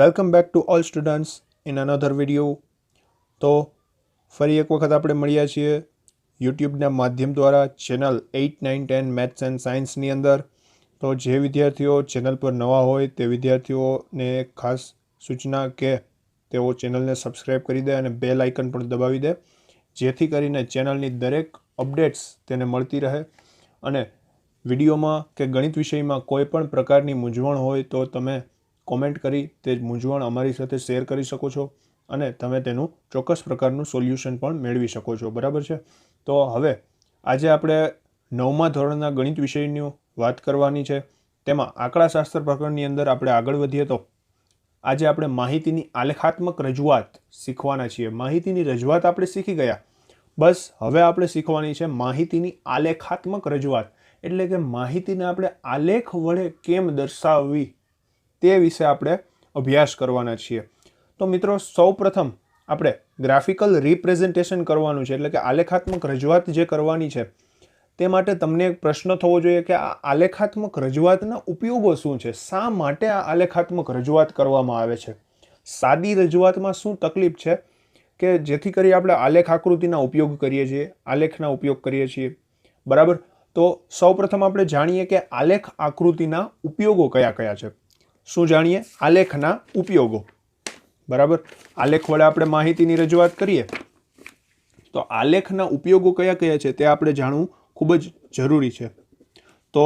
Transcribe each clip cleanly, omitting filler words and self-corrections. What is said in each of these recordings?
Welcome back to all students in another video. તો ફરી એક વખત આપણે મળ્યા છીએ યુટ્યુબના માધ્યમ દ્વારા ચેનલ 8, 9, 10 મેથ્સ એન્ડ સાયન્સની અંદર. તો જે વિદ્યાર્થીઓ ચેનલ પર નવા હોય તે વિદ્યાર્થીઓને ખાસ સૂચના કે તેઓ ચેનલને સબસ્ક્રાઈબ કરી દે અને બેલ આઇકન પણ દબાવી દે, જેથી કરીને ચેનલની દરેક અપડેટ્સ તેને મળતી રહે. અને વિડીયોમાં કે ગણિત વિષયમાં કોઈ પણ પ્રકારની મૂંઝવણ હોય તો તમે કોમેન્ટ કરી તે મૂંઝવણ અમારી સાથે શેર કરી શકો છો અને તમે તેનું ચોક્કસ પ્રકારનું સોલ્યુશન પણ મેળવી શકો છો. બરાબર છે. તો હવે આજે આપણે 9મા ધોરણના ગણિત વિષયની વાત કરવાની છે. તેમાં આંકડાશાસ્ત્ર પ્રકરણની અંદર આપણે આગળ વધીએ તો આજે આપણે માહિતીની આલેખાત્મક રજૂઆત શીખવાના છીએ. માહિતીની રજૂઆત આપણે શીખી ગયા, બસ હવે આપણે શીખવાની છે માહિતીની આલેખાત્મક રજૂઆત. એટલે કે માહિતીને આપણે આલેખ વડે કેમ દર્શાવવી તે વિશે આપણે અભ્યાસ કરવાના છીએ. તો મિત્રો, સૌપ્રથમ આપણે ગ્રાફિકલ રિપ્રેઝન્ટેશન કરવાનું છે, એટલે કે આલેખાત્મક રજૂઆત જે કરવાની છે તે માટે તમને એક પ્રશ્ન થવો જોઈએ કે આ આલેખાત્મક રજૂઆતના ઉપયોગો શું છે, શા માટે આ આલેખાત્મક રજૂઆત કરવામાં આવે છે, સાદી રજૂઆતમાં શું તકલીફ છે કે જેથી કરી આપણે આલેખ આકૃતિના ઉપયોગ કરીએ છીએ, આલેખના ઉપયોગ કરીએ છીએ. બરાબર. તો સૌપ્રથમ આપણે જાણીએ કે આલેખ આકૃતિના ઉપયોગો કયા કયા છે. શું જાણીએ? આલેખના ઉપયોગો. બરાબર. આલેખ વડે આપણે માહિતીની રજૂઆત કરીએ તો આલેખના ઉપયોગો કયા કયા છે તે આપણે જાણવું ખૂબ જ જરૂરી છે. તો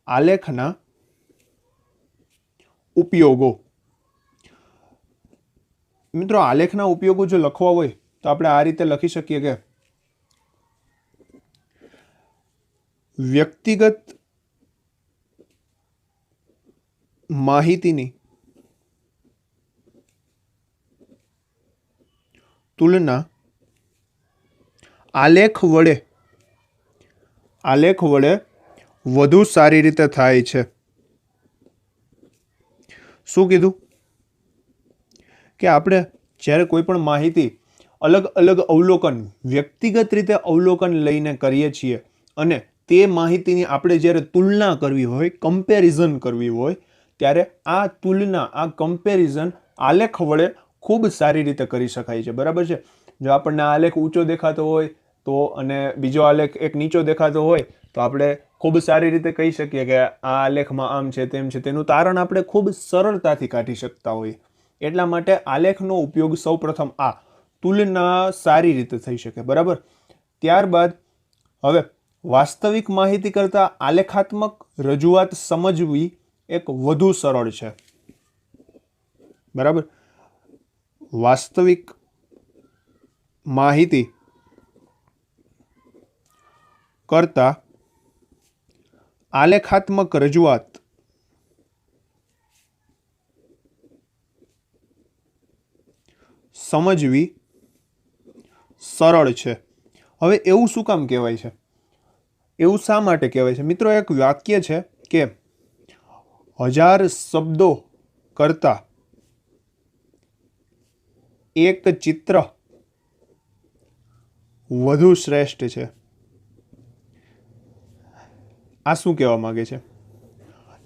આલેખના ઉપયોગો, મિત્રો, આલેખના ઉપયોગો જો લખવા હોય તો આપણે આ રીતે લખી શકીએ કે વ્યક્તિગત માહિતીની તુલના આલેખ વડે વધુ સારી રીતે થાય છે. શું કીધું? કે આપણે જ્યારે કોઈ પણ માહિતી અલગ અલગ અવલોકન, વ્યક્તિગત રીતે અવલોકન લઈને કરીએ છીએ અને તે માહિતીની આપણે જ્યારે તુલના કરવી હોય, કમ્પેરિઝન કરવી હોય, ત્યારે આ તુલના, આ કમ્પેરિઝન આલેખ વડે ખૂબ સારી રીતે કરી શકાય છે. બરાબર છે. જો આપણને આલેખ ઊંચો દેખાતો હોય તો અને બીજો આલેખ એક નીચો દેખાતો હોય તો આપણે ખૂબ સારી રીતે કહી શકીએ કે આ આલેખમાં આમ છે તેમ છે. તેનું તારણ આપણે ખૂબ સરળતાથી કાઢી શકતા હોઈએ. એટલા માટે આલેખનો ઉપયોગ સૌપ્રથમ આ તુલના સારી રીતે થઈ શકે. બરાબર. ત્યારબાદ હવે વાસ્તવિક માહિતી કરતાં આલેખાત્મક રજૂઆત સમજવી એક વધુ સરળ છે. બરાબર. વાસ્તવિક માહિતી કરતાં આલેખાત્મક રજૂઆત સમજવી સરળ છે. હવે એવું શું કામ કહેવાય છે? એવું શા માટે કહેવાય છે? મિત્રો, એક વાક્ય છે કે 1000 શબ્દો કરતાં એક ચિત્ર વધુ શ્રેષ્ઠ છે. આ શું કહેવા માંગે છે?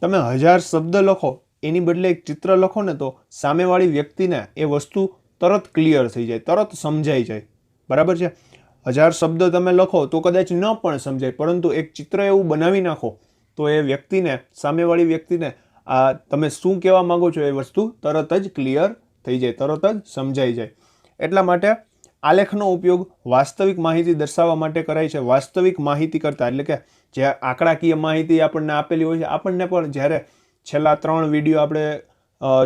તમે 1000 શબ્દ લખો એની બદલે એક ચિત્ર લખો ને તો સામેવાળી વ્યક્તિને એ વસ્તુ તરત ક્લિયર થઈ જાય, તરત સમજાઈ જાય. બરાબર છે. 1000 શબ્દ તમે લખો તો કદાચ ન પણ સમજાય, પરંતુ એક ચિત્ર એવું બનાવી નાખો તો એ વ્યક્તિને, સામેવાળી વ્યક્તિને આ તમે શું કહેવા માંગો છો એ વસ્તુ તરત જ ક્લિયર થઈ જાય, તરત જ સમજાઈ જાય. એટલા માટે આલેખનો ઉપયોગ વાસ્તવિક માહિતી દર્શાવવા માટે કરાય છે. વાસ્તવિક માહિતી કરતાં, એટલે કે જે આંકડાકીય માહિતી આપણને આપેલી હોય છે, આપણને પણ જ્યારે છેલ્લા 3 વિડીયો આપણે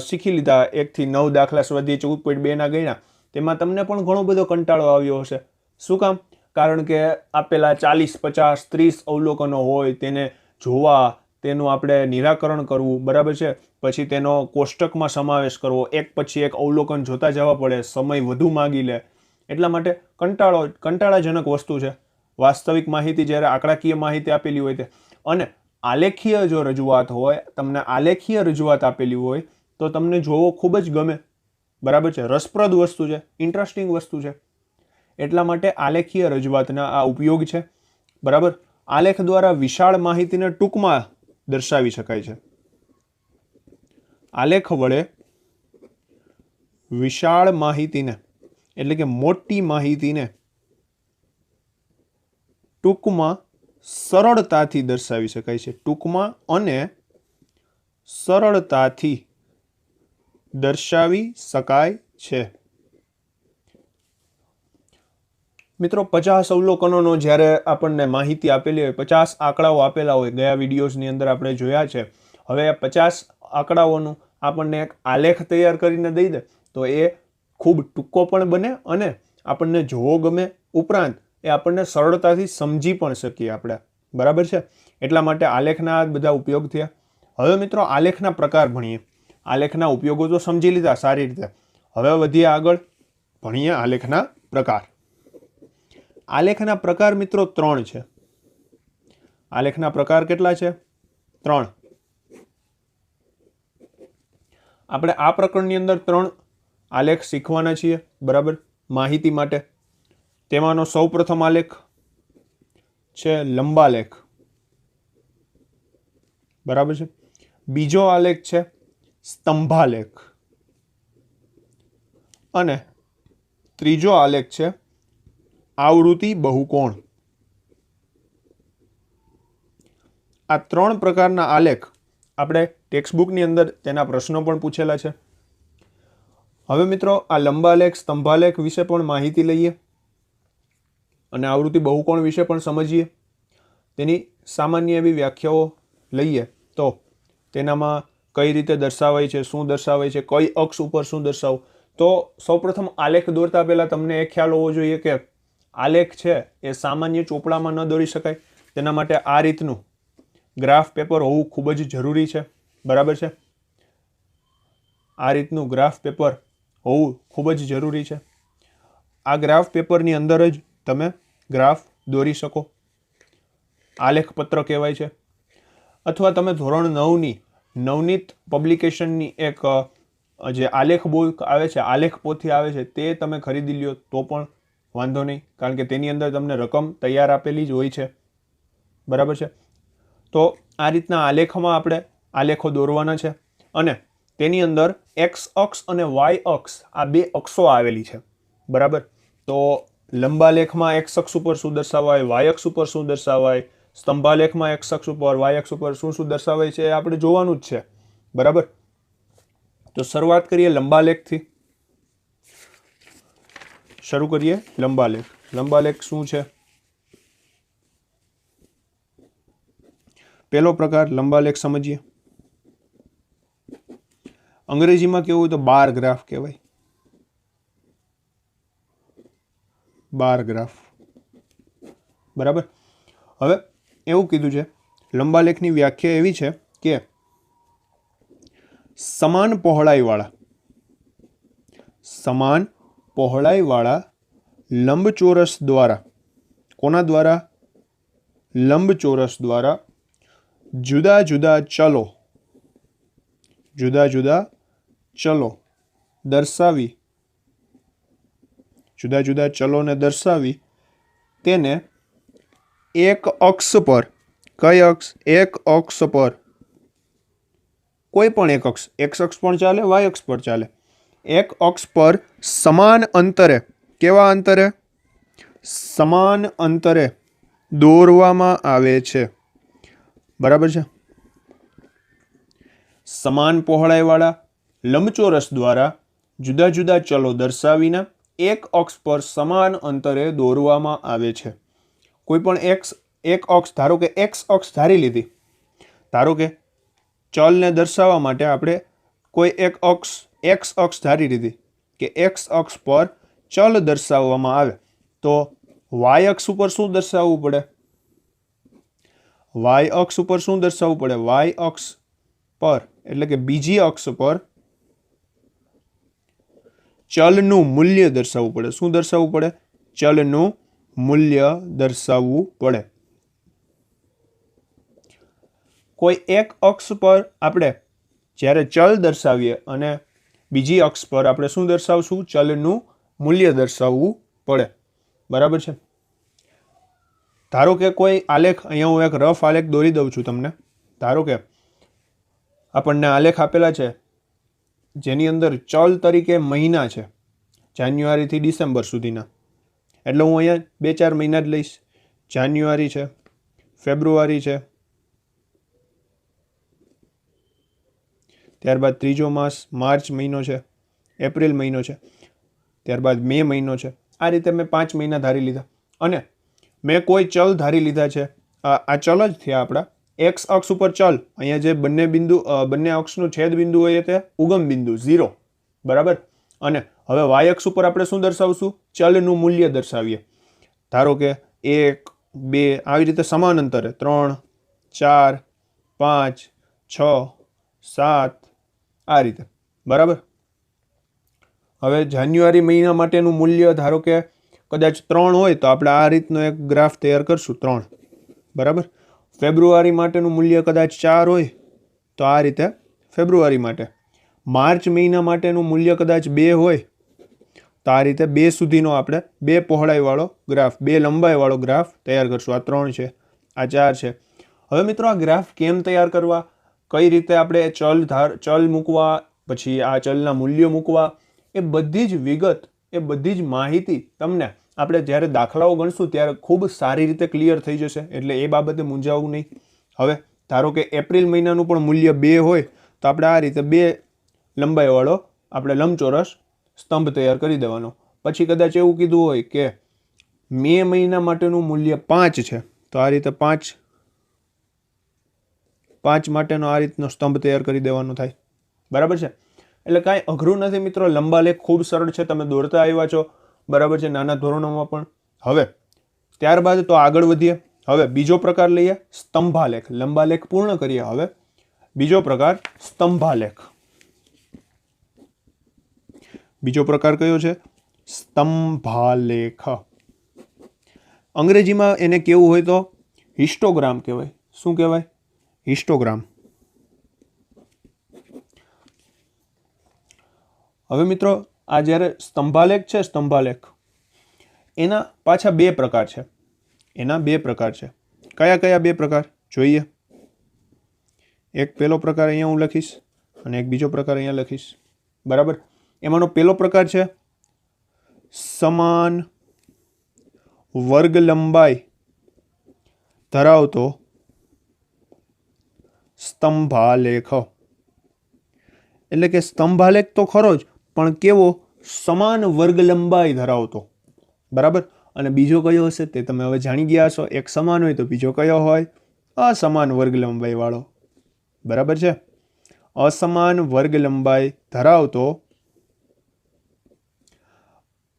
શીખી લીધા, 1 થી 9 દાખલા સ્વાધ્યાય 14.2 ગણ્યા, તેમાં તમને પણ ઘણો બધો કંટાળો આવ્યો હશે. શું કામ? કારણ કે આપેલા 40, 50, 30 અવલોકનો હોય, તેને જોવા, તેનું આપણે નિરાકરણ કરવું. બરાબર છે. પછી તેનો કોષ્ટકમાં સમાવેશ કરવો, એક પછી એક અવલોકન જોતા જવા પડે, સમય વધુ માગી લે. એટલા માટે કંટાળાજનક વસ્તુ છે વાસ્તવિક માહિતી જ્યારે આંકડાકીય માહિતી આપેલી હોય તે. અને આલેખીય જો રજૂઆત હોય, તમને આલેખીય રજૂઆત આપેલી હોય તો તમને જોવો ખૂબ જ ગમે. બરાબર છે. રસપ્રદ વસ્તુ છે, ઇન્ટરેસ્ટિંગ વસ્તુ છે. એટલા માટે આલેખીય રજૂઆતના આ ઉપયોગ છે. બરાબર. આલેખ દ્વારા વિશાળ માહિતીને ટૂંકમાં દર્શાવી શકાય છે. આલેખ વડે વિશાળ માહિતીને એટલે કે મોટી માહિતીને ટૂંકમાં સરળતાથી દર્શાવી શકાય છે. ટૂંકમાં અને સરળતાથી દર્શાવી શકાય છે. મિત્રો 50 અવલોકનોનો જ્યારે આપણને માહિતી આપેલી હોય, 50 આંકડાઓ આપેલા હોય, ગયા વિડીયોઝની અંદર આપણે જોયા છે. હવે 50 આંકડાઓનું આપણને એક આલેખ તૈયાર કરીને દઈ દે તો એ ખૂબ ટૂંકો પણ બને અને આપણને જોવો ગમે, ઉપરાંત એ આપણને સરળતાથી સમજી પણ શકીએ આપણે. બરાબર છે? એટલા માટે આલેખના બધા ઉપયોગ થયા. હવે મિત્રો આલેખના પ્રકાર ભણીએ. આલેખના ઉપયોગો તો સમજી લીધા સારી રીતે. હવે વધીએ આગળ, ભણીએ આલેખના પ્રકાર. આલેખના પ્રકાર મિત્રો 3 છે. આલેખના પ્રકાર કેટલા છે? 3. આપણે આ પ્રકરણની અંદર 3 આલેખ શીખવાના છીએ. બરાબર? માહિતી માટે. તેમાંનો સૌપ્રથમ આલેખ છે લંબાલેખ. બરાબર છે? બીજો આલેખ છે સ્તંભાલેખ અને ત્રીજો આલેખ છે આવૃત્તિ બહુકોણ. આ 3 પ્રકારના આલેખ આપણે ટેક્સ્ટબુકની અંદર તેના પ્રશ્નો પણ પૂછેલા છે. હવે મિત્રો આ લંબાલેખ, સ્તંભાલેખ વિશે પણ માહિતી લઈએ અને આવૃત્તિ બહુકોણ વિશે પણ સમજીએ. તેની સામાન્ય એવી વ્યાખ્યાઓ લઈએ તો તેનામાં કઈ રીતે દર્શાવાય છે, શું દર્શાવાય છે, કઈ અક્ષ ઉપર શું દર્શાવવું. તો સૌપ્રથમ આલેખ દોરતા પહેલાં તમને એ ખ્યાલ હોવો જોઈએ કે આલેખ છે એ સામાન્ય ચોપડામાં ન દોરી શકાય. તેના માટે આ રીતનું ગ્રાફ પેપર હોવું ખૂબ જ જરૂરી છે. બરાબર છે? આ રીતનું ગ્રાફ પેપર હોવું ખૂબ જ જરૂરી છે. આ ગ્રાફ પેપરની અંદર જ તમે ગ્રાફ દોરી શકો. આલેખ પત્ર કહેવાય છે. અથવા તમે ધોરણ 9ની નવનીત પબ્લિકેશનની એક જે આલેખ બુક આવે છે, આલેખ પોથી આવે છે, તે તમે ખરીદી લ્યો તો પણ વાંધો નહીં, કારણ કે તેની અંદર તમને રકમ તૈયાર આપેલી જ હોય છે. બરાબર છે? તો આ રીતના આલેખમાં આપણે આલેખો દોરવાના છે અને તેની અંદર એક્સ અક્ષ અને વાય અક્ષ આ 2 અક્ષો આવેલી છે. બરાબર? તો લંબાલેખમાં એક્સ અક્ષ ઉપર શું દર્શાવાય, વાય અક્ષ ઉપર શું દર્શાવાય, સ્તંભાલેખમાં એક્સ અક્ષ ઉપર, વાય અક્ષ ઉપર શું શું દર્શાવાય છે એ આપણે જોવાનું જ છે. બરાબર? તો શરૂઆત કરીએ લંબાલેખથી. શરૂ કરીએ લંબાલેખ. લંબાલેખ શું છે? પહેલો પ્રકાર લંબાલેખ સમજીએ. અંગ્રેજીમાં કેવું હોય તો બાર ગ્રાફ કહેવાય. Bar graph. બરાબર? હવે એવું કીધું છે લંબાલેખની વ્યાખ્યા એવી છે કે સમાન પહોળાઈવાળા લંબચોરસ દ્વારા, કોના દ્વારા? લંબચોરસ દ્વારા જુદા જુદા ચલો દર્શાવી તેને એક અક્ષ પર, કઈ અક્ષ? એક અક્ષ પર, કોઈ પણ એક અક્ષ, એક્સ અક્ષ પણ ચાલે, વાય અક્ષ પર ચાલે, એક અક્ષ પર સમાન અંતરે, કેવા અંતરે? સમાન અંતરે દોરવામાં આવે છે. બરાબર છે? સમાન પહોળાઈવાળા લંબચોરસ દ્વારા જુદા જુદા ચલો દર્શાવીને એક અક્ષ પર સમાન અંતરે દોરવામાં આવે છે. કોઈ પણ એક અક્ષ, ધારો કે એક્સ અક્ષ ધારી લીધી. ધારો કે ચલને દર્શાવવા માટે આપણે કોઈ એક અક્ષ, એક્સ અક્ષ ધારી લીધી કે એક્સ અક્ષ પર ચલ દર્શાવવામાં આવે તો વાય અક્ષ ઉપર શું દર્શાવવું પડે? વાય અક્ષ ઉપર શું દર્શાવવું પડે? વાય અક્ષ પર એટલે કે બીજી અક્ષ પર ચલનું મૂલ્ય દર્શાવવું પડે. શું દર્શાવવું પડે? ચલનું મૂલ્ય દર્શાવવું પડે. કોઈ એક અક્ષ પર આપણે જ્યારે ચલ દર્શાવીએ અને બીજી અક્ષ પર આપણે શું દર્શાવશું? ચલનું મૂલ્ય દર્શાવવું પડે. બરાબર છે? ધારો કે કોઈ આલેખ, અહીંયા હું એક રફ આલેખ દોરી દઉં છું તમને. ધારો કે આપણને આલેખ આપેલા છે જેની અંદર ચલ તરીકે મહિના છે જાન્યુઆરીથી ડિસેમ્બર સુધીના, એટલે હું અહીંયા 2-4 મહિના જ લઈશ. જાન્યુઆરી છે, ફેબ્રુઆરી છે, ત્યારબાદ ત્રીજો માસ માર્ચ મહિનો છે, એપ્રિલ મહિનો છે, ત્યારબાદ મે મહિનો છે. આ રીતે મેં 5 મહિના ધારી લીધા અને મેં કોઈ ચલ ધારી લીધા છે. આ ચલ જ થયા આપણા. એક્સ અક્ષ ઉપર ચલ, અહીંયા જે બંને અક્ષનું છેદ બિંદુ હોય તે ઉગમ બિંદુ 0, બરાબર. અને હવે વાય અક્ષ ઉપર આપણે શું દર્શાવશું? ચલનું મૂલ્ય દર્શાવીએ. ધારો કે 1, 2 આવી રીતે સમાન અંતરે 3, 4, 5, 6, 7 આ રીતે, બરાબર. હવે જાન્યુઆરી મહિના માટેનું મૂલ્ય ધારો કે કદાચ 3 હોય તો આપણે આ રીતનો એક ગ્રાફ તૈયાર કરશું 3, બરાબર. ફેબ્રુઆરી માટેનું મૂલ્ય કદાચ 4 હોય તો આ રીતે ફેબ્રુઆરી માટે. માર્ચ મહિના માટેનું મૂલ્ય કદાચ 2 હોય તો આ રીતે 2 સુધીનો આપણે 2 પહોળાઈવાળો ગ્રાફ, 2 લંબાઈવાળો ગ્રાફ તૈયાર કરશું. આ 3 છે, આ 4 છે. હવે મિત્રો આ ગ્રાફ કેમ તૈયાર કરવા, કઈ રીતે આપણે ચલ મૂકવા, પછી આ ચલના મૂલ્યો મૂકવા, એ બધી જ વિગત, એ બધી જ માહિતી તમને આપણે જ્યારે દાખલાઓ ગણશું ત્યારે ખૂબ સારી રીતે ક્લિયર થઈ જશે, એટલે એ બાબતે મૂંઝાવવું નહીં. હવે ધારો કે એપ્રિલ મહિનાનું પણ મૂલ્ય 2 હોય તો આપણે આ રીતે 2 લંબાઈવાળો આપણે લંબચોરસ સ્તંભ તૈયાર કરી દેવાનો. પછી કદાચ એવું કીધું હોય કે મે મહિના માટેનું મૂલ્ય 5 છે તો આ રીતે 5 માટેનો આ રીતનો સ્તંભ તૈયાર કરી દેવાનો થાય, બરાબર છે. એટલે કાંઈ અઘરું નથી મિત્રો, લંબાલેખ ખૂબ સરળ છે, તમે દોરતા આવ્યા છો, બરાબર છે, નાના ધોરણોમાં પણ. હવે ત્યારબાદ તો આગળ વધીએ. હવે બીજો પ્રકાર લઈએ સ્તંભાલેખ. લંબાલેખ પૂર્ણ કરીએ. હવે બીજો પ્રકાર સ્તંભાલેખ. બીજો પ્રકાર કયો છે? સ્તંભાલેખ. અંગ્રેજીમાં એને કેવું હોય તો હિસ્ટોગ્રામ કહેવાય. શું કહેવાય? હિસ્ટોગ્રામ. હવે મિત્રો આ જ્યારે સ્તંભાલેખ છે, સ્તંભાલેખ એના પાછા 2 પ્રકાર છે. એના 2 પ્રકાર છે. કયા કયા 2 પ્રકાર જોઈએ? એક પહેલો પ્રકાર અહીંયા હું લખીશ અને એક બીજો પ્રકાર અહીંયા લખીશ, બરાબર. એમાંનો પહેલો પ્રકાર છે સમાન વર્ગ લંબાઈ ધરાવતો સ્તંભાલેખ. એટલે કે સ્તંભાલેખ તો ખરો જ, પણ કેવો? સમાન વર્ગ લંબાઈ ધરાવતો, બરાબર. અને બીજો કયો હશે તે તમે હવે જાણી ગયા છો. એક સમાન હોય તો બીજો કયો હોય? અસમાન વર્ગ લંબાઈ વાળો, બરાબર છે. અસમાન વર્ગ લંબાઈ ધરાવતો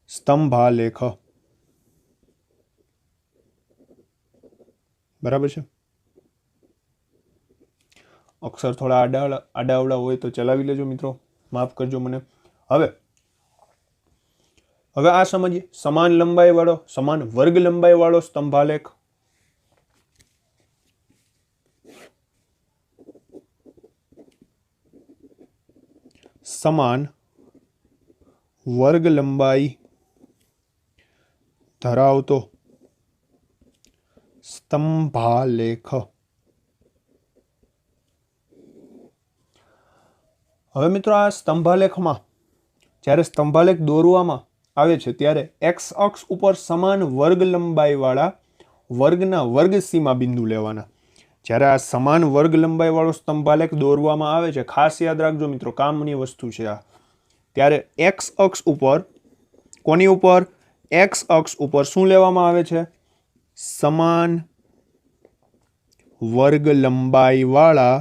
સ્તંભાલેખ, બરાબર છે. અક્ષર થોડા આડાઅવળા હોય તો ચલાવી લેજો મિત્રો, માફ કરજો મને. હવે આ સમજીએ સમાન લંબાઈ વાળો, સમાન વર્ગ લંબાઈ વાળો સ્તંભાલેખ. સમાન વર્ગ લંબાઈ ધરાવતો સ્તંભાલેખ. હવે મિત્રો આ સ્તંભાલેખમાં જ્યારે સ્તંભાલેખ દોરવામાં આવે છે ત્યારે એક્સ અક્ષ ઉપર સમાન વર્ગ લંબાઈવાળા વર્ગના વર્ગ સીમા બિંદુ લેવાના. જ્યારે આ સમાન વર્ગ લંબાઈવાળો સ્તંભાલેખ દોરવામાં આવે છે, ખાસ યાદ રાખજો મિત્રો, કામની વસ્તુ છે આ. ત્યારે એક્સ અક્ષ ઉપર, કોની ઉપર? એક્સ અક્ષ ઉપર શું લેવામાં આવે છે? સમાન વર્ગ લંબાઈવાળા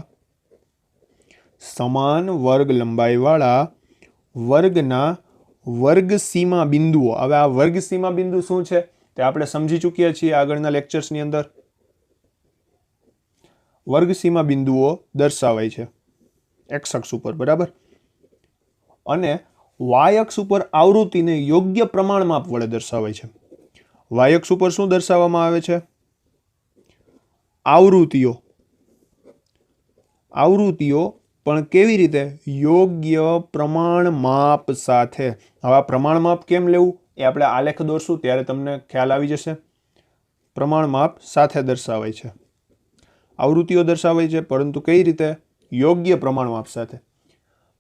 વર્ગના વર્ગ સીમા બિંદુઓ. હવે આ વર્ગ સીમા બિંદુ શું છે તે આપણે સમજી ચૂક્યા છીએ આગળના લેક્ચર્સની અંદર. વર્ગ સીમા બિંદુઓ દર્શાવાય છે એક્સ અક્ષ ઉપર, બરાબર. અને વાય અક્ષ ઉપર આવૃત્તિને યોગ્ય પ્રમાણમાપ વડે દર્શાવાય છે. વાય અક્ષ ઉપર શું દર્શાવવામાં આવે છે? આવૃત્તિઓ પણ કેવી રીતે? યોગ્ય પ્રમાણમાપ સાથે. હવે આ પ્રમાણમાપ કેમ લેવું એ આપણે આલેખ દોરશું ત્યારે તમને ખ્યાલ આવી જશે. પ્રમાણમાપ સાથે દર્શાવાય છે, આવૃત્તિઓ દર્શાવાય છે, પરંતુ કઈ રીતે? યોગ્ય પ્રમાણમાપ સાથે.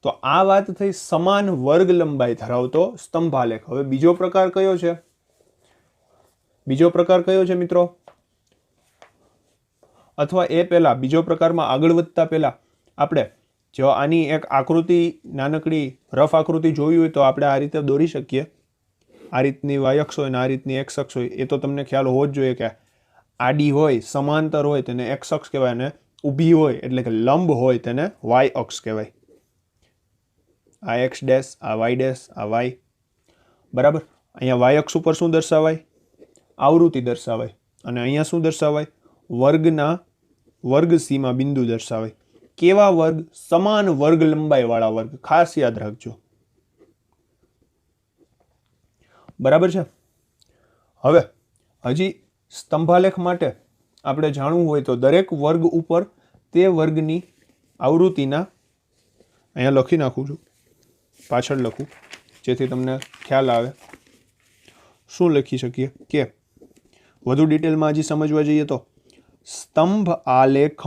તો આ વાત થઈ સમાન વર્ગ લંબાઈ ધરાવતો સ્તંભાલેખ. હવે બીજો પ્રકાર કયો છે? બીજો પ્રકાર કયો છે મિત્રો? અથવા એ પહેલા બીજો પ્રકારમાં આગળ વધતા પહેલા આપણે જો આની એક આકૃતિ, નાનકડી રફ આકૃતિ જોવી હોય તો આપણે આ રીતે દોરી શકીએ. આ રીતની વાય અક્ષ હોય ને આ રીતની એક્સ અક્ષ હોય. એ તો તમને ખ્યાલ હોવો જ જોઈએ કે આડી હોય, સમાંતર હોય તેને એક્સ અક્ષ કહેવાય, અને ઊભી હોય એટલે કે લંબ હોય તેને વાય અક્ષ કહેવાય. આ એક્સ ડેશ, આ વાય ડેશ, આ વાય. બરાબર. અહીંયા વાય અક્ષ ઉપર શું દર્શાવાય? આવૃત્તિ દર્શાવાય. અને અહીંયા શું દર્શાવાય? વર્ગના વર્ગ સીમા બિંદુ દર્શાવાય. કેવા વર્ગ? સમાન વર્ગ લંબાઈ વાળા વર્ગ. ખાસ યાદ રાખજો. બરાબર છે. હવે હજી સ્તંભાલેખ માટે આપણે જાણવું હોય તો દરેક વર્ગ ઉપર તે વર્ગની આવૃત્તિના, અહીંયા લખી નાખું છું, પાછળ લખું જેથી તમને ખ્યાલ આવે. શું લખી શકીએ કે વધુ ડિટેલમાં હજી સમજવા જઈએ તો સ્તંભાલેખ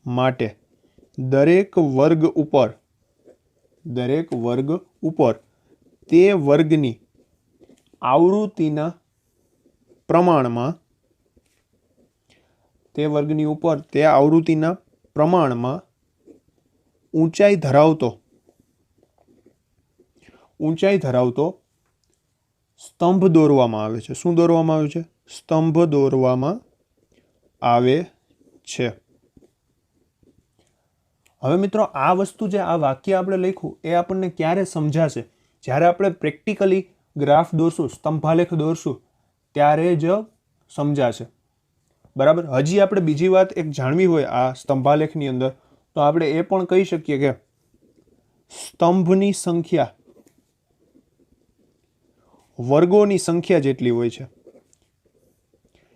માટે દરેક વર્ગ ઉપર તે વર્ગની આવૃત્તિના પ્રમાણમાં ઊંચાઈ ધરાવતો સ્તંભ દોરવામાં આવે છે. શું દોરવામાં આવે છે? સ્તંભ દોરવામાં આવે છે. હવે મિત્રો આ વસ્તુ જે આ વાક્ય આપણે લખ્યું એ આપણને ક્યારે સમજાશે? જ્યારે આપણે પ્રેક્ટિકલી ગ્રાફ દોરશું, સ્તંભાલેખ દોરશું ત્યારે જ સમજાશે. બરાબર. હજી આપણે બીજી વાત એક જાણવી હોય આ સ્તંભાલેખની અંદર તો આપણે એ પણ કહી શકીએ કે સ્તંભની સંખ્યા વર્ગોની સંખ્યા જેટલી હોય છે.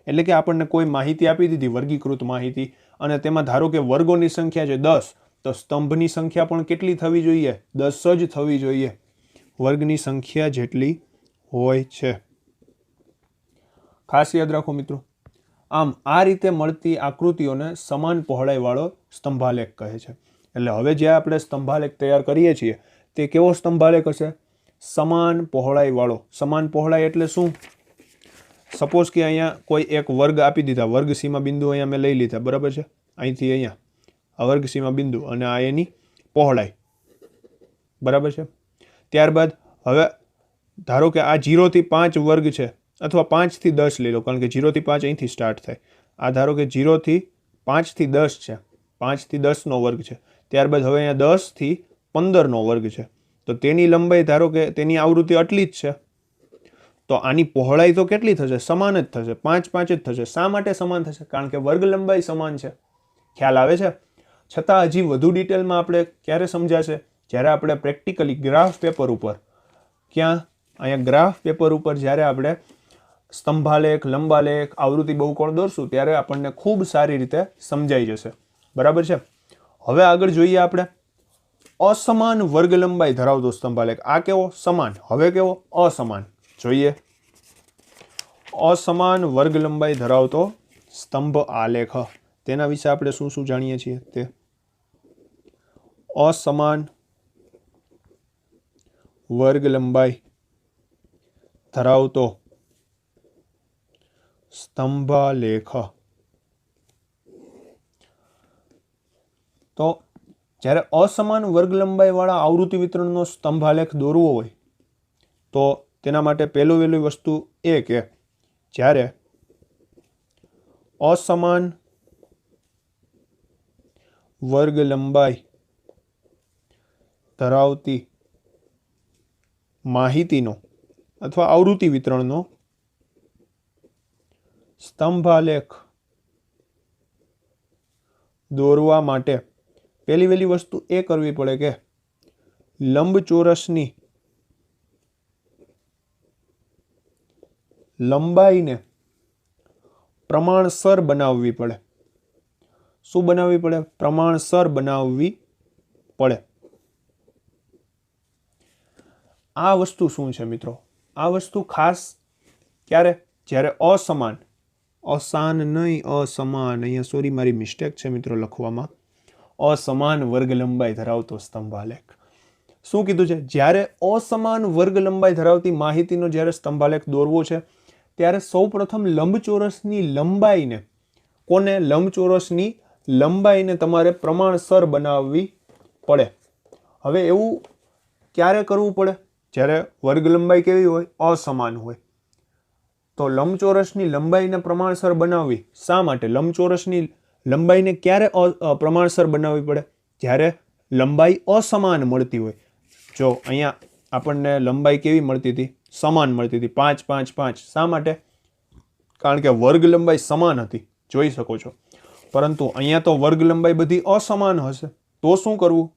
એટલે કે આપણને કોઈ માહિતી આપી દીધી, વર્ગીકૃત માહિતી, અને તેમાં ધારો કે વર્ગોની સંખ્યા છે 10, તો સ્તંભની સંખ્યા પણ કેટલી થવી જોઈએ? 10 જ થવી જોઈએ. વર્ગની સંખ્યા જેટલી હોય છે. ખાસ યાદ રાખો મિત્રો. આમ આ રીતે મળતી આકૃતિઓને સમાન પહોળાઈવાળો સ્તંભાલેખ કહે છે. એટલે હવે જે આપણે સ્તંભાલેખ તૈયાર કરીએ છીએ તે કેવો સ્તંભાલેખ હશે? સમાન પહોળાઈવાળો. સમાન પહોળાઈ એટલે શું? સપોઝ કે અહીંયા કોઈ એક વર્ગ આપી દીધા, વર્ગ સીમા બિંદુ અહીંયા મેં લઈ લીધા. બરાબર છે. અહીંથી અહીંયા આ વર્ગ સીમા બિંદુ અને આ એની પહોળાઈ. બરાબર છે. ત્યારબાદ હવે ધારો કે આ 0 થી 5 વર્ગ છે, અથવા 5 થી 10 લઈ લો, કારણ કે 0 થી 5 અહીંથી સ્ટાર્ટ થાય. આ ધારો કે 0 થી 5 થી 10 છે, 5 થી 10 નો વર્ગ છે. ત્યારબાદ હવે અહીંયા 10 થી 15 નો વર્ગ છે. તો તેની લંબાઈ ધારો કે તેની આવૃત્તિ આટલી જ છે. તો આની પહોળાઈ તો કેટલી થશે? સમાન જ થશે. 5 5 જ થશે. શા માટે સમાન થશે? કારણ કે વર્ગ લંબાઈ સમાન છે. ખ્યાલ આવે છે? છતાં હજી વધુ ડિટેલમાં આપણે ક્યારે સમજાશે? જ્યારે આપણે પ્રેક્ટિકલી ગ્રાફ પેપર ઉપર, ક્યાં? અહીંયા ગ્રાફ પેપર ઉપર જ્યારે આપણે સ્તંભાલેખ, લંબાલેખ, આવૃત્તિ બહુકોણ દોરશું ત્યારે આપણને ખૂબ સારી રીતે સમજાઈ જશે. બરાબર છે. હવે આગળ જોઈએ આપણે અસમાન વર્ગ લંબાઈ ધરાવતો સ્તંભાલેખ. આ કેવો? સમાન. હવે કેવો? અસમાન. જોઈએ. અસમાન વર્ગ લંબાઈ ધરાવતો સ્તંભ આલેખ. તેના વિશે આપણે શું શું જાણીએ છીએ? તે અસમાન વર્ગ લંબાઈ ધરાવતો સ્તંભાલેખ. તો જ્યારે અસમાન વર્ગ લંબાઈ વાળા આવૃત્તિ વિતરણનો સ્તંભાલેખ દોરવો હોય તો તેના માટે પહેલી વસ્તુ એ કે જ્યારે અસમાન વર્ગ લંબાઈ ધરાવતી માહિતીનો અથવા આવૃત્તિ વિતરણનો સ્તંભાલેખ દોરવા માટે પહેલી વસ્તુ એ કરવી પડે કે લંબચોરસની લંબાઈને પ્રમાણસર બનાવવી પડે. શું બનાવવી પડે? પ્રમાણસર બનાવવી પડે. આ વસ્તુ શું છે મિત્રો? આ વસ્તુ ખાસ ક્યારે? જ્યારે અસમાન, અસાન નહીં, અસમાન, અહીંયા સોરી મારી મિસ્ટેક છે મિત્રો લખવામાં. અસમાન વર્ગ લંબાઈ ધરાવતો સ્તંભાલેખ. શું કીધું છે? જ્યારે અસમાન વર્ગ લંબાઈ ધરાવતી માહિતીનો જ્યારે સ્તંભાલેખ દોરવો છે ત્યારે સૌપ્રથમ લંબચોરસની લંબાઈને લંબચોરસની લંબાઈને તમારે પ્રમાણસર બનાવવી પડે. હવે એવું ક્યારે કરવું પડે? જ્યારે વર્ગ લંબાઈ કેવી હોય? અસમાન હોય. તો લંબચોરસની લંબાઈને પ્રમાણસર બનાવવી. શા માટે લંબચોરસની લંબાઈને ક્યારે પ્રમાણસર બનાવવી પડે? જ્યારે લંબાઈ અસમાન મળતી હોય. જો અહીંયા આપણને લંબાઈ કેવી મળતી હતી? સમાન મળતી હતી, 5 5 5. શા માટે? કારણ કે વર્ગ લંબાઈ સમાન હતી, જોઈ શકો છો. પરંતુ અહીંયા તો વર્ગ લંબાઈ બધી અસમાન હશે. તો શું કરવું?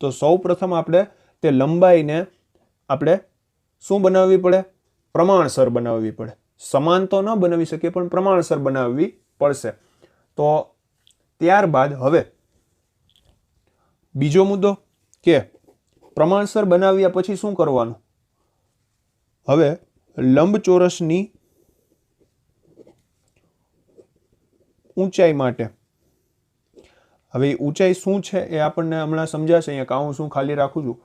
તો સૌ પ્રથમ આપણે તે લંબાઈને આપણે શું બનાવવી પડે? પ્રમાણસર બનાવવી પડે. સમાન તો ન બનાવી શકીએ પણ પ્રમાણસર બનાવવી પડશે. તો ત્યારબાદ હવે બીજો મુદ્દો કે પ્રમાણસર બનાવ્યા પછી શું કરવાનું? હવે લંબચોરસની ઊંચાઈ માટે, હવે ઊંચાઈ શું છે એ આપણને હમણાં સમજાશે. અહીંયા કાઉં શું ખાલી રાખું છું.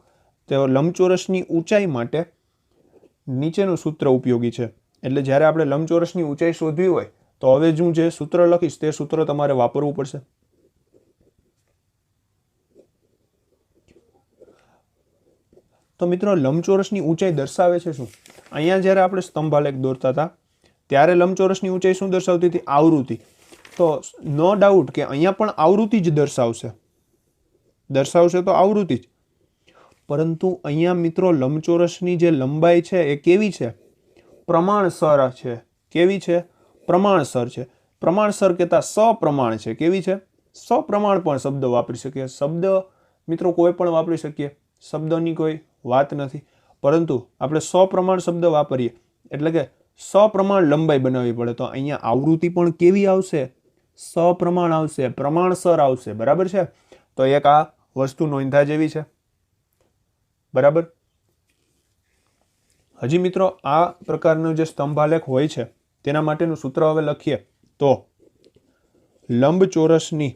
તો લંબચોરસની ઊંચાઈ માટે નીચેનું સૂત્ર ઉપયોગી છે. એટલે જ્યારે આપણે લંબચોરસની ઊંચાઈ શોધવી હોય તો હવે હું જે સૂત્ર લખીશ તે સૂત્ર તમારે વાપરવું પડશે. તો મિત્રો, લંબચોરસની ઊંચાઈ દર્શાવે છે શું? અહીંયા જ્યારે આપણે સ્તંભાલેખ દોરતા હતા ત્યારે લંબચોરસની ઊંચાઈ શું દર્શાવતી હતી? આવૃત્તિ. તો નો ડાઉટ કે અહીંયા પણ આવૃત્તિ જ દર્શાવશે તો આવૃત્તિ જ. પરંતુ અહીંયા મિત્રો લંબચોરસની જે લંબાઈ છે એ કેવી છે? પ્રમાણસર છે. કેવી છે? પ્રમાણસર છે. પ્રમાણસર કહેતા સપ્રમાણ છે. કેવી છે? સપ્રમાણ પણ શબ્દ વાપરી શકીએ. શબ્દ મિત્રો કોઈ પણ વાપરી શકીએ, શબ્દની કોઈ વાત નથી. પરંતુ આપણે સપ્રમાણ શબ્દ વાપરીએ એટલે કે સપ્રમાણ લંબાઈ બનાવવી પડે. તો અહીંયા આવૃત્તિ પણ કેવી આવશે? સપ્રમાણ આવશે, પ્રમાણસર આવશે. બરાબર છે? તો એક આ વસ્તુ નોંધવા જેવી છે. બરાબર. હજી મિત્રો આ પ્રકારનો જે સ્તંભાલેખ હોય છે તેના માટેનું સૂત્ર હવે લખીએ. તો લંબચોરસની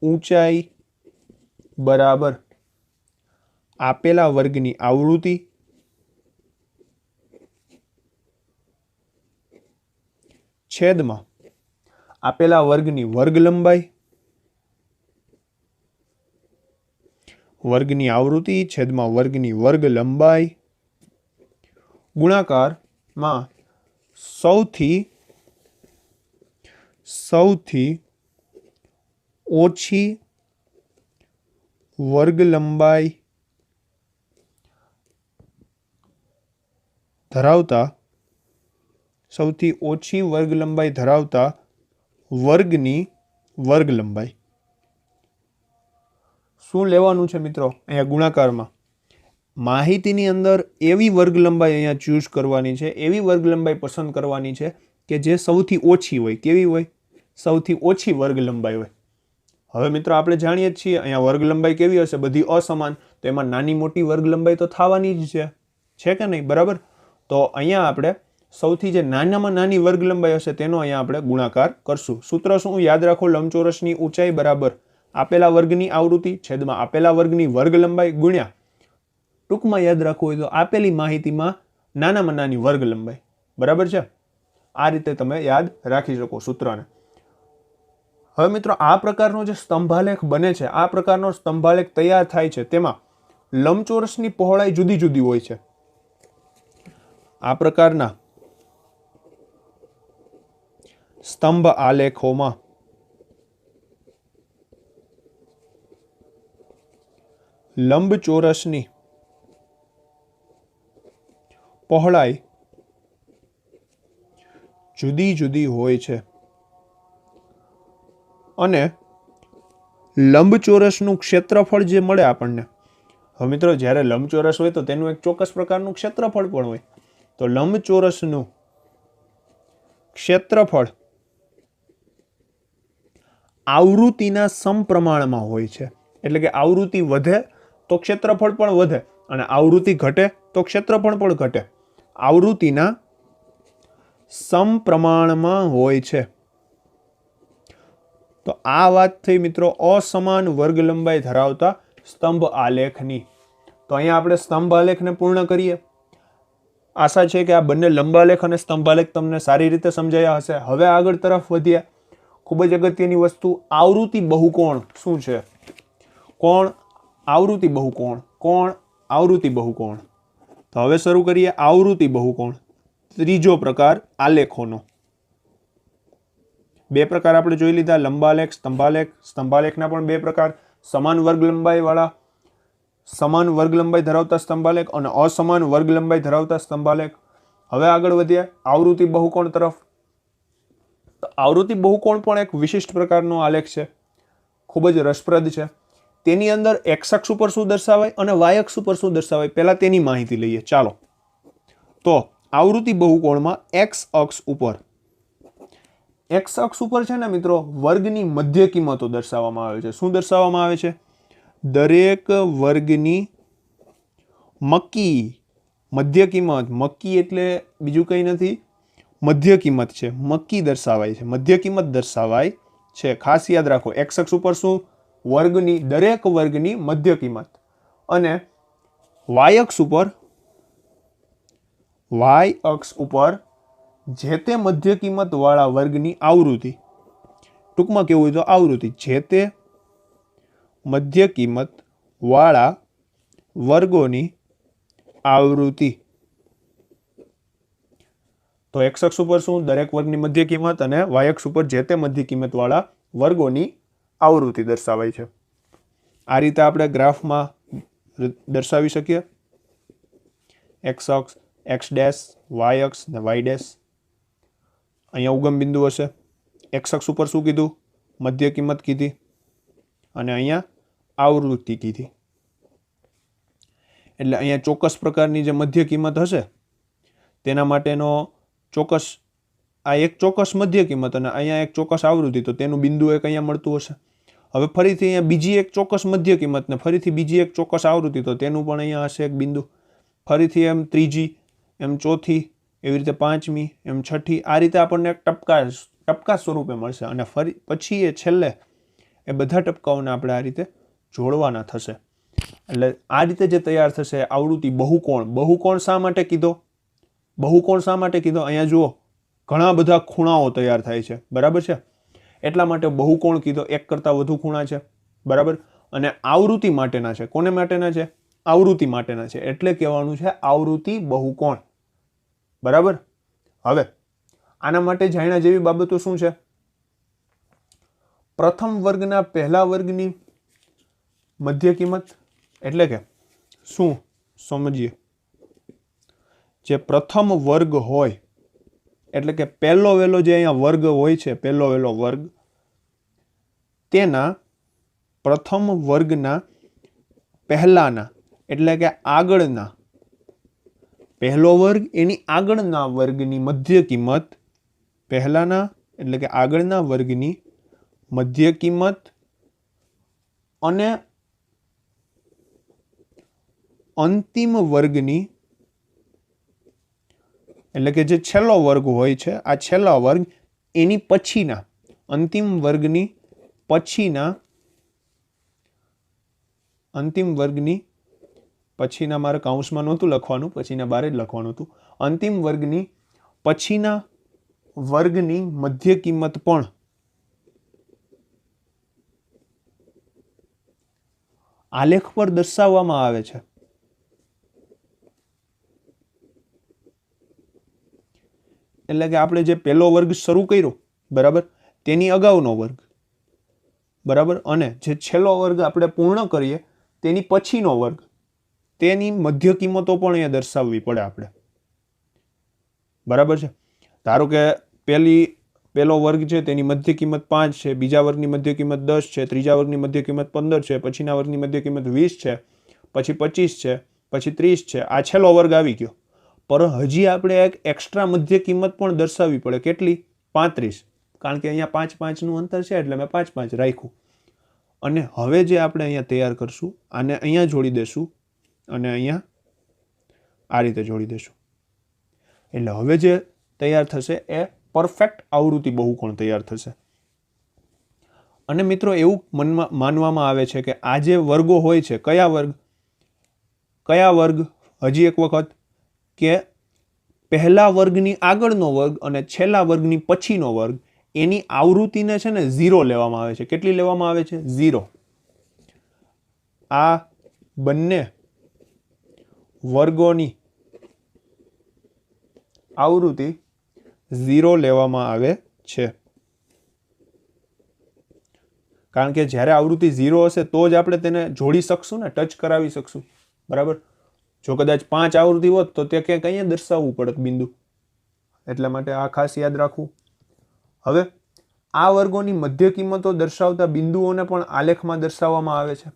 ઊંચાઈ બરાબર આપેલા વર્ગની આવૃત્તિ છેદમાં આપેલા વર્ગની વર્ગ લંબાઈ, વર્ગની આવૃત્તિ છેદમાં વર્ગની વર્ગ લંબાઈ ગુણાકારમાં સૌથી ઓછી વર્ગ લંબાઈ ધરાવતા વર્ગની વર્ગ લંબાઈ. શું લેવાનું છે મિત્રો? અહીંયા ગુણાકારમાં માહિતીની અંદર એવી વર્ગ લંબાઈ અહીંયા ચૂઝ કરવાની છે, એવી વર્ગ લંબાઈ પસંદ કરવાની છે કે જે સૌથી ઓછી હોય. કેવી હોય? સૌથી ઓછી વર્ગ લંબાઈ હોય. હવે મિત્રો આપણે જાણીએ જ છીએ અહીંયા વર્ગ લંબાઈ કેવી હશે? બધી અસમાન. તો એમાં નાની મોટી વર્ગ લંબાઈ તો થવાની જ છે કે નહીં? બરાબર. તો અહીંયા આપણે સૌથી જે નાનામાં નાની વર્ગ લંબાઈ હશે તેનો અહીંયા આપણે ગુણાકાર કરશું. સૂત્ર શું યાદ રાખો? લંબચોરસની ઊંચાઈ બરાબર આપેલા વર્ગની આવૃત્તિ છેદમાં આપેલા વર્ગની વર્ગ લંબાઈ ગુણ્યા, ટૂંકમાં યાદ રાખવું હોય તો આપેલી માહિતીમાં નાનામાં નાની વર્ગ લંબાઈ. બરાબર છે? આ રીતે તમે યાદ રાખી શકો સૂત્રને. હવે મિત્રો આ પ્રકારનો જે સ્તંભાલેખ બને છે, આ પ્રકારનો સ્તંભાલેખ તૈયાર થાય છે તેમાં લંબચોરસની પહોળાઈ જુદી જુદી હોય છે. આ પ્રકારના સ્તંભ આલેખોમાં લંબચોરસની પહોળાઈ જુદી જુદી હોય છે અને લંબચોરસનું ક્ષેત્રફળ જે મળે આપણને. હવે મિત્રો જ્યારે લંબચોરસ હોય તો તેનું એક ચોક્કસ પ્રકારનું ક્ષેત્રફળ પણ હોય. તો લંબચોરસનું ક્ષેત્રફળ આવૃત્તિના સમપ્રમાણમાં હોય છે. એટલે કે આવૃત્તિ વધે તો ક્ષેત્રફળ પણ વધે અને આવૃત્તિ ઘટે તો ક્ષેત્રફળ પણ ઘટે. આવૃત્તિના સમપ્રમાણમાં હોય છે. તો આ વાત થઈ મિત્રો અસમાન વર્ગ લંબાઈ ધરાવતા સ્તંભ આલેખની. તો અહીંયા આપણે સ્તંભ આલેખને પૂર્ણ કરીએ. આશા છે કે આ બંને લંબાલેખ અને સ્તંભાલેખ તમને સારી રીતે સમજાયા હશે. હવે આગળ તરફ વધ્યા. ખૂબ જ અગત્યની વસ્તુ, આવૃત્તિ બહુકોણ શું છે? કોણ આવૃત્તિ બહુકોણ, કોણ આવૃત્તિ બહુકોણ. તો હવે શરૂ કરીએ આવૃત્તિ બહુકોણ. ત્રીજો પ્રકાર આલેખોનો. બે પ્રકાર આપણે જોઈ લીધા, લંબાલેખ, સ્તંભાલેખ. સ્તંભાલેખના પણ બે પ્રકાર, સમાન વર્ગ લંબાઈ વાળા, સમાન વર્ગ લંબાઈ ધરાવતા સ્તંભાલેખ અને અસમાન વર્ગ લંબાઈ ધરાવતા સ્તંભાલેખ. હવે આગળ વધ્યા આવૃત્તિ બહુકોણ તરફ. તો આવૃત્તિ બહુકોણ પણ એક વિશિષ્ટ પ્રકારનો આલેખ છે, ખૂબ જ રસપ્રદ છે. તેની અંદર એક્સ અક્ષ ઉપર શું દર્શાવાય અને વાય અક્ષ ઉપર શું દર્શાવાય, પહેલા તેની માહિતી લઈએ. ચાલો, તો આવૃત્તિ બહુકોણમાં એક્સ અક્ષ ઉપર, એક્સ અક્ષ ઉપર છે ને મિત્રો, વર્ગની મધ્ય કિંમતો દર્શાવવામાં આવે છે. શું દર્શાવવામાં આવે છે? દરેક વર્ગની મકી મધ્ય કિંમત. મકી એટલે બીજું કંઈ નથી, મધ્ય કિંમત છે. મકી દર્શાવાય છે, મધ્ય કિંમત દર્શાવાય છે. ખાસ યાદ રાખો, એક્સ અક્ષ ઉપર શું? વર્ગની, દરેક વર્ગની મધ્ય કિંમત. અને વાય અક્ષ ઉપર, વાય અક્ષ ઉપર જે તે મધ્ય કિંમત વાળા વર્ગની આવૃત્તિ. ટૂંકમાં કેવું હોય તો આવૃત્તિ, જે તે મધ્ય કિંમત વાળા વર્ગોની આવૃત્તિ. તો એક્સ અક્ષ ઉપર શું? દરેક વર્ગની મધ્ય કિંમત, અને વાય અક્ષ ઉપર જે તે મધ્ય કિંમત વાળા વર્ગોની આવૃત્તિ દર્શાવાય છે. આ રીતે આપણે ગ્રાફમાં દર્શાવી શકીએ. એક્સ અક્ષ, એક્સ ડેશ, વાય અક્ષ ને વાય ડેશ. અહીંયા ઉગમ બિંદુ હશે. એક્સ અક્ષ ઉપર શું કીધું? મધ્ય કિંમત કીધી, અને અહીંયા આવૃત્તિ કીધી. એટલે અહીંયા ચોક્કસ પ્રકારની જે મધ્ય કિંમત હશે તેના માટેનો ચોક્કસ, આ એક ચોક્કસ મધ્ય કિંમત અને અહીંયા એક ચોક્કસ આવૃત્તિ, તો તેનું બિંદુ એક અહીંયા મળતું હશે. હવે ફરીથી અહીંયા બીજી એક ચોક્કસ મધ્ય કિંમત ને ફરીથી બીજી એક ચોક્કસ આવૃત્તિ, તો તેનું પણ અહીંયા હશે એક બિંદુ. ફરીથી એમ ત્રીજી, એમ ચોથી, એવી રીતે પાંચમી, એમ છઠ્ઠી. આ રીતે આપણને એક ટપકા સ્વરૂપે મળશે. અને ફરી પછી એ છેલ્લે એ બધા ટપકાઓને આપણે આ રીતે જોડવાના થશે. એટલે આ રીતે જે તૈયાર થશે આવૃત્તિ બહુકોણ. બહુકોણ શા માટે કીધો? બહુકોણ શા માટે કીધો? અહીંયા જુઓ, ઘણા બધા ખૂણાઓ તૈયાર થાય છે, બરાબર છે, એટલા માટે બહુકોણ કીધો. એક કરતાં વધુ ખૂણા છે, બરાબર. અને આવૃત્તિ માટેના છે. કોને માટેના છે? આવૃત્તિ માટેના છે. એટલે કહેવાનું છે આવૃત્તિ બહુકોણ, બરાબર. હવે આના માટે જાણ્યા જેવી બાબતો શું છે? પ્રથમ વર્ગના પહેલા વર્ગની મધ્ય કિંમત એટલે કે શું સમજીએ. જે પ્રથમ વર્ગ હોય એટલે કે પહેલો વહેલો જે અહીંયા વર્ગ હોય છે, પહેલો વહેલો વર્ગ, તેના પ્રથમ વર્ગના પહેલાના એટલે કે આગળના, પહેલો વર્ગ એની આગળના વર્ગની મધ્ય કિંમત, પહેલાના એટલે કે આગળના વર્ગની મધ્ય કિંમત અને અંતિમ વર્ગની એટલે કે જે છેલ્લો વર્ગ હોય છે, આ છેલ્લા વર્ગ એની પછીના, અંતિમ વર્ગની પછીના, અંતિમ વર્ગની પછીના, મારે કાઉન્સમાં નહોતું લખવાનું, પછીના બારે જ લખવાનું હતું. અંતિમ વર્ગની પછીના વર્ગની મધ્ય કિંમત પણ આલેખ પર દર્શાવવામાં આવે છે. એટલે કે આપણે જે પહેલો વર્ગ શરૂ કર્યો, બરાબર, તેની અગાઉનો વર્ગ, બરાબર, અને જે છેલ્લો વર્ગ આપણે પૂર્ણ કરીએ તેની પછીનો વર્ગ, તેની મધ્ય કિંમતો પણ અહીંયા દર્શાવવી પડે આપણે, બરાબર છે. ધારો કે પહેલો વર્ગ છે તેની મધ્ય કિંમત 5 છે, બીજા વર્ગની મધ્ય કિંમત 10 છે, ત્રીજા વર્ગની મધ્ય કિંમત 15 છે, પછીના વર્ગની મધ્ય કિંમત 20 છે, પછી 25 છે, પછી 30 છે. આ છેલ્લો વર્ગ આવી ગયો, પર હજી આપણે એક એક્સ્ટ્રા મધ્ય કિંમત પણ દર્શાવવી પડે. કેટલી? 35. કારણ કે અહીંયા 5 નું અંતર છે એટલે મેં 5 રાખ્યું. અને હવે જે આપણે અહીંયા તૈયાર કરશું, આને અહીંયા જોડી દેશું અને અહીંયા આ રીતે જોડી દેશું. એટલે હવે જે તૈયાર થશે એ પરફેક્ટ આવૃત્તિ બહુકોણ તૈયાર થશે. અને મિત્રો એવું માનવામાં આવે છે કે આ જે વર્ગો હોય છે, કયા વર્ગ, હજી એક વખત, કે પહેલા વર્ગની આગળનો વર્ગ અને છેલ્લા વર્ગની પછીનો વર્ગ, એની આવૃત્તિને છે ને 0 લેવામાં આવે છે. કેટલી લેવામાં આવે છે? 0. આ બંને વર્ગોની આવૃત્તિ 0 લેવામાં આવે છે. કારણ કે જ્યારે આવૃત્તિ 0 હશે તો જ આપણે તેને જોડી શકશું ને, ટચ કરાવી શકશું. બરાબર? જો કદાચ 5 આવૃત્તિ હોત તો તે ક્યાંક અહીંયા દર્શાવવું પડત બિંદુ. એટલા માટે આ ખાસ યાદ રાખવું. હવે આ વર્ગોની મધ્ય કિંમતો દર્શાવતા બિંદુઓને પણ આલેખમાં દર્શાવવામાં આવે છે.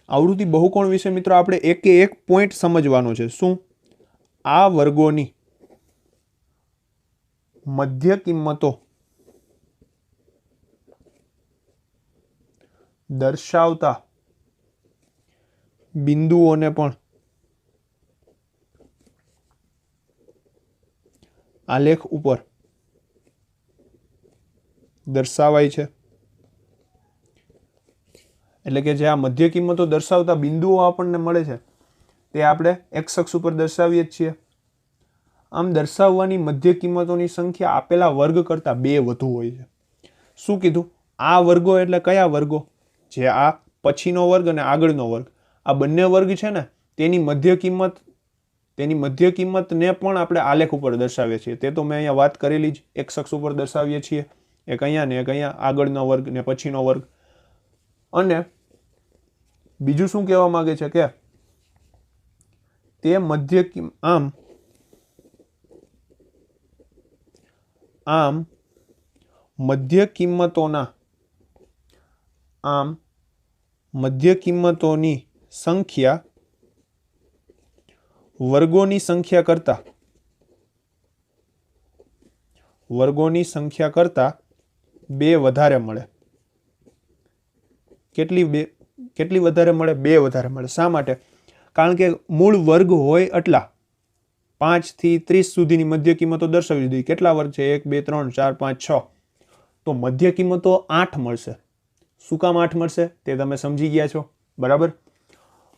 આવૃત્તિ બહુકોણ વિશે મિત્રો આપણે એકે એક પોઈન્ટ સમજવાનો છે. શું? આ વર્ગોની મધ્ય કિંમતો દર્શાવતા બિંદુઓને પણ આલેખ ઉપર દર્શાવાય છે. એટલે કે જે આ મધ્ય કિંમતો દર્શાવતા બિંદુઓ આપણને મળે છે તે આપણે એક્સ અક્ષ ઉપર દર્શાવીએ જ છીએ. આમ દર્શાવવાની મધ્ય કિંમતોની સંખ્યા આપેલા વર્ગ કરતાં 2 વધુ હોય છે. શું કીધું? આ વર્ગો એટલે કયા વર્ગો? જે આ પછીનો વર્ગ અને આગળનો વર્ગ, આ બંને વર્ગ છે ને તેની મધ્ય કિંમતને પણ આપણે આલેખ ઉપર દર્શાવીએ છીએ. તે તો મેં અહીંયા વાત કરેલી જ. એક્સ અક્ષ ઉપર દર્શાવીએ છીએ, એક અહીંયા ને એક અહીંયા, આગળનો વર્ગ ને પછીનો વર્ગ. અને બીજું શું કહેવા માંગે છે કે તે મધ્ય કિંમતોની સંખ્યા વર્ગોની સંખ્યા કરતા 2 વધારે મળે. કેટલી વધારે મળે? 2 વધારે મળે. શા માટે? કારણ કે મૂળ વર્ગ હોય એટલા 5 થી 30 સુધીની મધ્ય કિંમતો દર્શાવી દીધી. કેટલા વર્ગ છે? 1 2 3 4 5 6. તો મધ્ય કિંમતો 8 મળશે. શું કામ 8 મળશે તે તમે સમજી ગયા છો. બરાબર?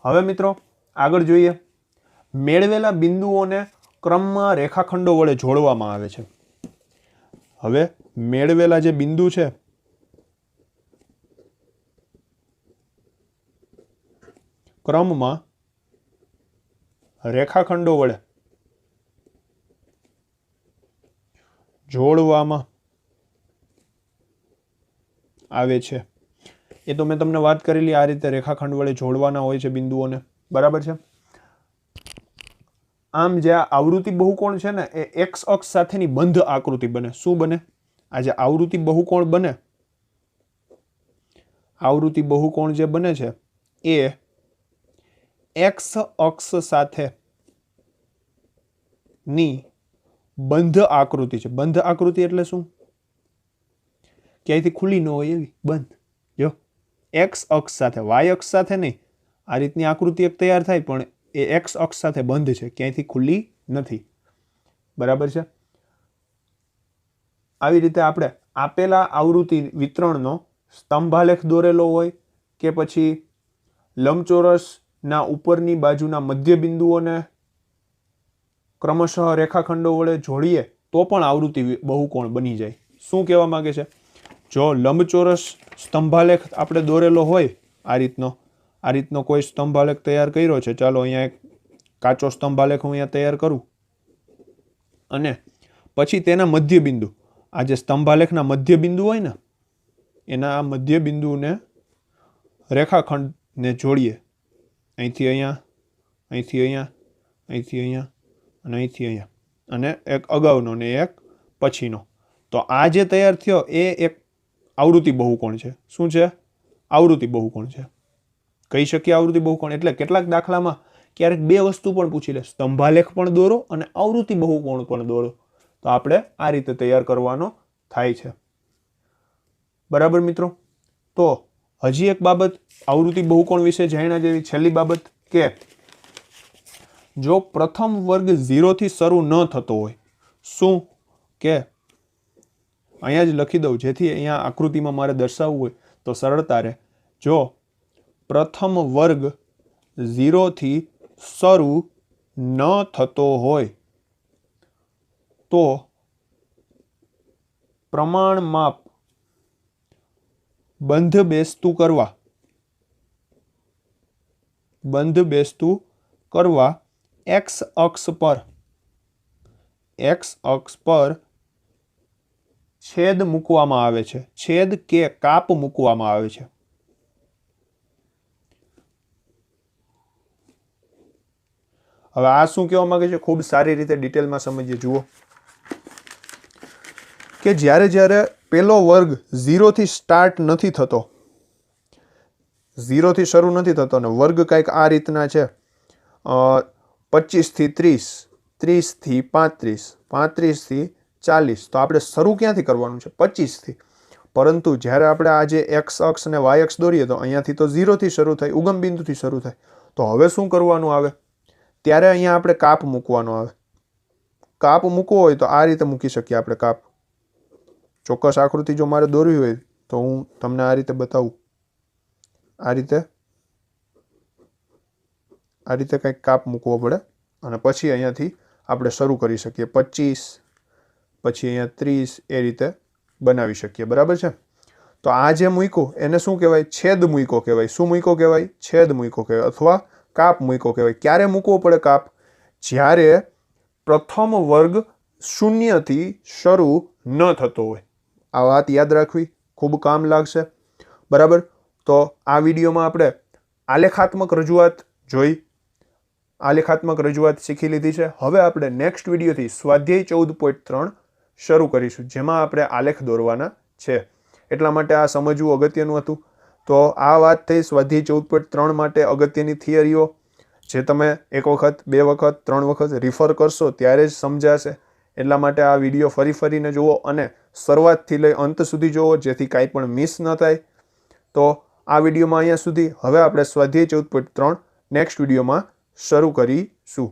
હવે મિત્રો આગળ જોઈએ. મેળવેલા બિંદુઓને ક્રમમાં રેખાખંડો વડે જોડવામાં આવે છે. હવે મેળવેલા જે બિંદુ છે ક્રમમાં રેખાખંડો વડે જોડવામાં આવે છે. એ તો મેં તમને વાત કરેલી. આ રીતે રેખાખંડ વડે જોડવાના હોય છે બિંદુઓને. બરાબર છે? આમ જે આ આવૃત્તિ બહુકોણ છે ને એ એક્સ અક્ષ સાથેની બંધ આકૃતિ બને. શું બને? આ જે આવૃત્તિ બહુકોણ બને, આવૃત્તિ બહુકોણ જે બને છે એ એક્સ અક્ષ સાથેની બંધ આકૃતિ છે. બંધ આકૃતિ એટલે શું? ક્યાંયથી ખુલ્લી ન હોય એવી, બંધ. જો એક્સ અક્ષ સાથે, વાય અક્ષ સાથે નહીં. આ રીતની આકૃતિ એક તૈયાર થાય પણ એ એક્સ અક્ષ સાથે બંધ છે, ક્યાંયથી ખુલ્લી નથી. બરાબર છે? આવી રીતે આપણે આપેલા આવૃત્તિ વિતરણનો સ્તંભાલેખ દોરેલો હોય કે પછી લંબચોરસના ઉપરની બાજુના મધ્ય બિંદુઓને ક્રમશઃ રેખાખંડો વડે જોડીએ તો પણ આવૃત્તિ બહુકોણ બની જાય. શું કહેવા માંગે છે? જો લંબચોરસ સ્તંભાલેખ આપણે દોરેલો હોય આ રીતનો કોઈ સ્તંભાલેખ તૈયાર કર્યો છે. ચાલો અહીંયા એક કાચો સ્તંભાલેખ હું અહીંયા તૈયાર કરું અને પછી તેના મધ્ય બિંદુ, આ જે સ્તંભાલેખના મધ્ય બિંદુ હોય ને એના મધ્ય બિંદુને રેખાખંડને જોડીએ. અહીંથી અહીંયા, અહીંથી અહીંયા, અહીંથી અહીંયા અને અહીંથી અહીંયા, અને એક અગાઉનો ને એક પછીનો. તો આ જે તૈયાર થયો એ એક આવૃત્તિ બહુકોણ છે. શું છે? આવૃત્તિ બહુકોણ છે. કહી શકીએ આવૃત્તિ બહુકોણ. એટલે કેટલાક દાખલામાં ક્યારેક 2 વસ્તુ પણ પૂછી લે, સ્તંભાલેખ પણ દોરો અને આવૃત્તિ બહુકોણ પણ દોરો. તો આપણે આ રીતે તૈયાર કરવાનો થાય છે. બરાબર મિત્રો? તો હજી એક બાબત આવૃત્તિ બહુકોણ વિશે જાણ્યા જેવી છેલ્લી બાબત કે જો પ્રથમ વર્ગ 0 થી શરૂ ન થતો હોય, શું કે અહીંયા જ લખી દઉં જેથી અહીંયા આકૃતિમાં મારે દર્શાવવું હોય તો સરળતા રહે. જો પ્રથમ વર્ગ 0 થી શરૂ ન થતો હોય તો પ્રમાણ માપ બંધ બેસતું કરવા x અક્ષ પર છેદ મૂકવામાં આવે છે. છેદ કે કાપ મૂકવામાં આવે છે. હવે આ શું કહેવા માંગે છે ખૂબ સારી રીતે ડિટેલમાં સમજીએ. જુઓ કે જ્યારે પેલો વર્ગ 0 થી સ્ટાર્ટ નથી થતો, 0 થી શરૂ નથી થતો ને વર્ગ કંઈક આ રીતના છે 25 થી 30, 30 થી 35, 35 થી 40, તો આપણે શરૂ ક્યાંથી કરવાનું છે 25 થી. પરંતુ જ્યારે આપણે આ જે x અક્ષ અને y અક્ષ દોરીએ તો અહીંયાથી તો 0 થી શરૂ થાય, ઉગમ બિંદુથી શરૂ થાય. તો હવે શું કરવાનું આવે? ત્યારે અહીંયા આપણે કાપ મૂકવાનો આવે. કાપ મૂકવો હોય તો આ રીતે મૂકી શકીએ આપણે કાપ. ચોક્કસ આકૃતિ જો મારે દોરવી હોય તો હું તમને આ રીતે બતાવું. આ રીતે કંઈક કાપ મૂકવો પડે અને પછી અહીંયાથી આપણે શરૂ કરી શકીએ. 25 પછી અહીંયા 30 એ રીતે બનાવી શકીએ. બરાબર છે? તો આ જે મૂક્યો એને શું કહેવાય? છેદ મૂક્યો કહેવાય. શું મૂક્યો કહેવાય? છેદ મૂક્યો કહેવાય અથવા કાપ મૂક્યો કહેવાય. ક્યારે મૂકવો પડે કાપ? જ્યારે પ્રથમ વર્ગ 0 થી શરૂ ન થતો હોય. આ વાત યાદ રાખવી, ખૂબ કામ લાગશે. બરાબર? તો આ વિડીયોમાં આપણે આલેખાત્મક રજૂઆત જોઈ, આલેખાત્મક રજૂઆત શીખી લીધી છે. હવે આપણે નેક્સ્ટ વિડીયોથી સ્વાધ્યાય 14.3 શરૂ કરીશું, જેમાં આપણે આલેખ દોરવાના છે. એટલા માટે આ સમજવું અગત્યનું હતું. તો આ વાત થઈ સ્વાધ્યાય 14.3 માટે અગત્યની થિયરીઓ, જે તમે 1 વખત 2 વખત 3 વખત રિફર કરશો ત્યારે જ સમજાશે. એટલા માટે આ વિડીયો ફરીને જુઓ અને શરૂઆતથી લઈ અંત સુધી જુઓ, જેથી કાંઈ પણ મિસ ન થાય. તો આ વિડીયોમાં અહીંયા સુધી. હવે આપણે સ્વાધ્યાય 14.3 નેક્સ્ટ વિડીયોમાં શરૂ કરીશું.